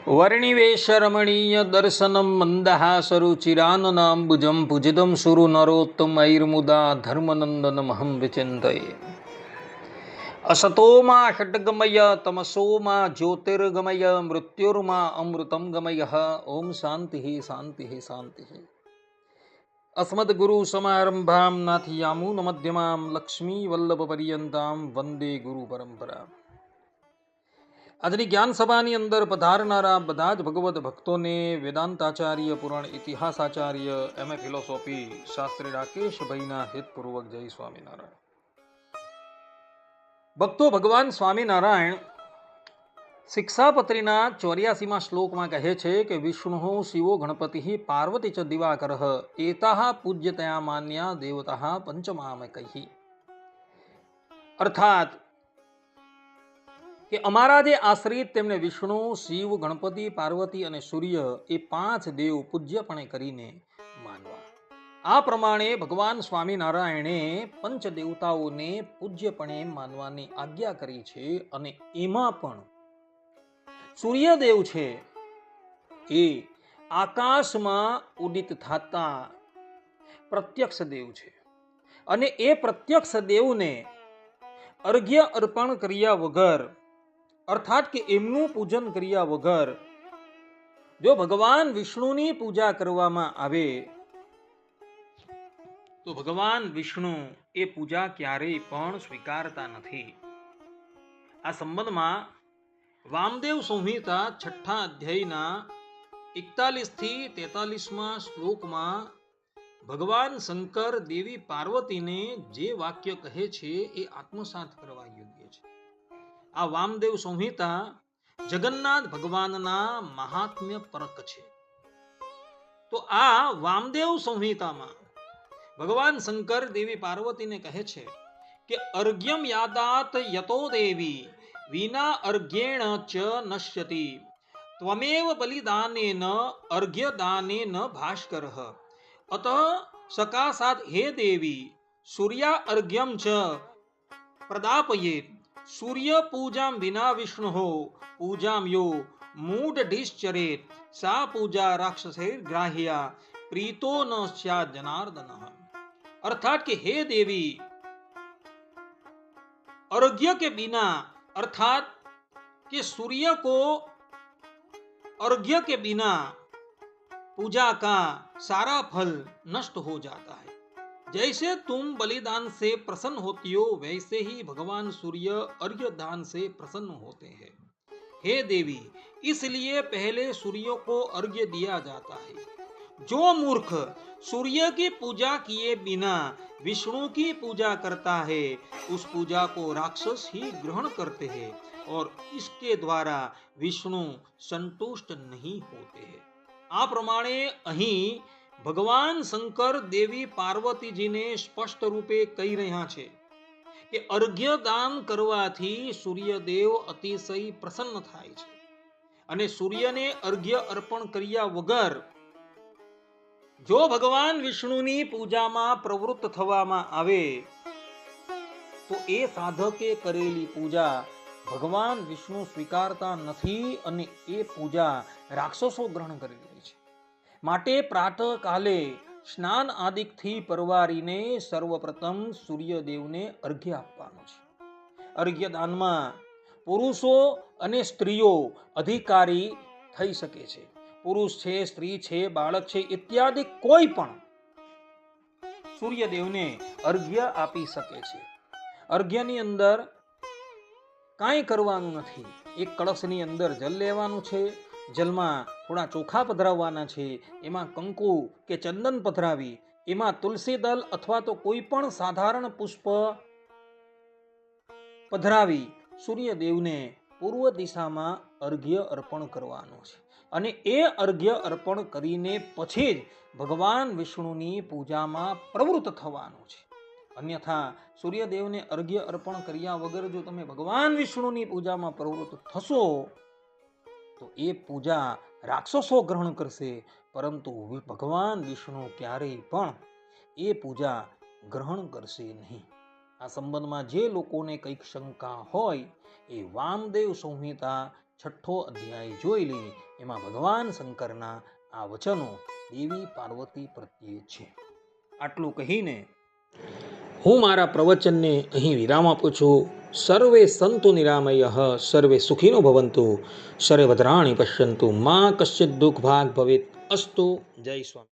वर्णिवेशरमणीय दर्शनं मन्दहासरुचिराननाम्बुजं पूजितं सुरु नरोत्तमैर्मुदा धर्मनन्दनमहं विचिन्तये। असतो मा षड्गमय तमसो मा ज्योतिर्गमय मृत्युर्मा अमृतं गमयः। ओम शान्तिः शान्तिः शान्तिः। अस्मद्गुरुसमारम्भां नाथयामुनमध्यमां लक्ष्मीवल्लभपर्यन्तां वन्दे गुरुपरम्पराम्। આજની જ્ઞાન સભાની અંદર પધારનારા બધા જ ભગવદ ભક્તોને વેદાંતાચાર્ય પુરાણ ઇતિહાસાચાર્ય એમએ ફિલોસોફી શાસ્ત્રી રાકેશભાઈના હિતપૂર્વક જય સ્વામિનારાયણ। ભક્તો, ભગવાન સ્વામિનારાયણ શિક્ષાપત્રીના 84મા શ્લોકમાં કહે છે કે વિષ્ણુ શિવો ગણપતિ પાર્વતી ચ દિવાકર એતાઃ પૂજ્યતયા માન્યા દેવતા પંચમામકૈઃ। અર્થાત કે અમારા જે આશ્રિત તેમને વિષ્ણુ, શિવ, ગણપતિ, પાર્વતી અને સૂર્ય એ 5 દેવ પૂજ્યપણે કરીને માનવા। આ પ્રમાણે ભગવાન સ્વામિનારાયણે પંચ દેવતાઓને પૂજ્યપણે માનવાની આજ્ઞા કરી છે અને એમાં પણ સૂર્યદેવ છે એ આકાશમાં ઉદિત થતા પ્રત્યક્ષ દેવ છે અને એ પ્રત્યક્ષ દેવને અર્ઘ્ય અર્પણ કર્યા વગર, અર્થાત કે એમનું પૂજન કર્યા વગર જો ભગવાન વિષ્ણુની પૂજા કરવામાં આવે તો ભગવાન વિષ્ણુ એ પૂજા ક્યારેય પણ સ્વીકારતા નથી। આ સંબંધમાં વામદેવ સંહિતા 6ઠા અધ્યાયના 41 થી 43મા શ્લોકમાં ભગવાન શંકર દેવી પાર્વતીને જે વાક્ય કહે છે એ આત્મસાત કરવા યોગ્ય છે। આ વામદેવ સંહિતા જગન્નાથ ભગવાનના મહાત્મ્ય પરક છે। તો આ વામદેવ સંહિતામાં ભગવાન શંકર દેવી પાર્વતીને કહે છે કે અર્ઘ્યમ યાદાત યતો દેવી વિના અર્ઘ્યેણ ચ નશ્યતિ ત્વમેવ બલિદાનેન અર્ઘ્યદાનેન ભાસ્કરઃ અતઃ સકાશાદ હે દેવી સૂર્યા અર્ઘ્યમ ચ પ્રદાપયેત સૂર્ય પૂજામ વિના વિષ્ણુ પૂજામ યો મૂઢઢિશ્ચરેત સા પૂજા રાક્ષસૈર ગ્રાહ્યા પ્રીતો ન સ્યાદ જનાર્દનઃ। अर्थात कि हे देवी, अर्घ्य के बिना, अर्थात कि सूर्य को अर्घ्य के बिना पूजा का सारा फल नष्ट हो जाता है। जैसे तुम बलिदान से प्रसन्न होती हो वैसे ही भगवान सूर्य अर्घ्य दान से प्रसन्न होते हैं। हे देवी, इसलिए पहले सूर्य को अर्घ्य दिया जाता है। जो मूर्ख सूर्य की पूजा किए बिना विष्णु की पूजा करता है उस पूजा को राक्षस ही ग्रहण करते हैं और इसके द्वारा विष्णु संतुष्ट नहीं होते हैं। आ प्रमाणे અહીં ભગવાન શંકર દેવી પાર્વતીજીને સ્પષ્ટ રૂપે કહી રહ્યા છે કે અર્ઘ્ય દાન કરવાથી સૂર્યદેવ અતિશય પ્રસન્ન થાય છે અને સૂર્યને અર્ઘ્ય અર્પણ કર્યા વગર જો ભગવાન વિષ્ણુની પૂજામાં પ્રવૃત્ત થવામાં આવે તો એ સાધકે કરેલી પૂજા ભગવાન વિષ્ણુ સ્વીકારતા નથી અને એ પૂજા રાક્ષસો ગ્રહણ કરી લે છે। માટે પ્રાતઃ કાલે સ્નાન આદિકથી પરવારીને સર્વપ્રથમ સૂર્યદેવને અર્ઘ્ય આપવાનું છે। અર્ઘ્ય દાનમાં પુરુષો અને સ્ત્રીઓ અધિકારી થઈ શકે છે। પુરુષ છે, સ્ત્રી છે, બાળક છે ઇત્યાદિ કોઈ પણ સૂર્યદેવને અર્ઘ્ય આપી શકે છે। અર્ઘ્યની અંદર કાંઈ કરવાનું નથી। એક કળશની અંદર જલ લેવાનું છે, જલમાં થોડા ચોખા પધરાવવાના છે, એમાં કંકુ કે ચંદન પધરાવી એમાં તુલસી દલ અથવા તો કોઈ પણ સાધારણ પુષ્પ પધરાવી સૂર્યદેવને પૂર્વ દિશામાં અર્ઘ્ય અર્પણ કરવાનું છે અને એ અર્ઘ્ય અર્પણ કરીને પછી જ ભગવાન વિષ્ણુની પૂજામાં પ્રવૃત્ત થવાનું છે। અન્યથા સૂર્યદેવને અર્ઘ્ય અર્પણ કર્યા વગર જો તમે ભગવાન વિષ્ણુની પૂજામાં પ્રવૃત્ત થશો તો એ પૂજા રાક્ષસો ગ્રહણ કરશે, પરંતુ ભગવાન વિષ્ણુ ક્યારેય પણ એ પૂજા ગ્રહણ કરશે નહીં। આ સંબંધમાં જે લોકોને કંઈક શંકા હોય એ વામદેવ સંહિતા છઠ્ઠો અધ્યાય જોઈ લઈએ. એમાં ભગવાન શંકરના આ વચનો દેવી પાર્વતી પ્રત્યે છે. આટલું કહીને હું મારા પ્રવચનને અહીં વિરામ આપું છું. સર્વે સંતુ નિરામયઃ, સર્વે સુખીનો ભવંતુ, સર્વે ભદ્રાણિ પશ્યંતુ, મા કશ્ચિત દુઃખ ભાગ ભવેત. અસ્તુ. જય સ્વામી.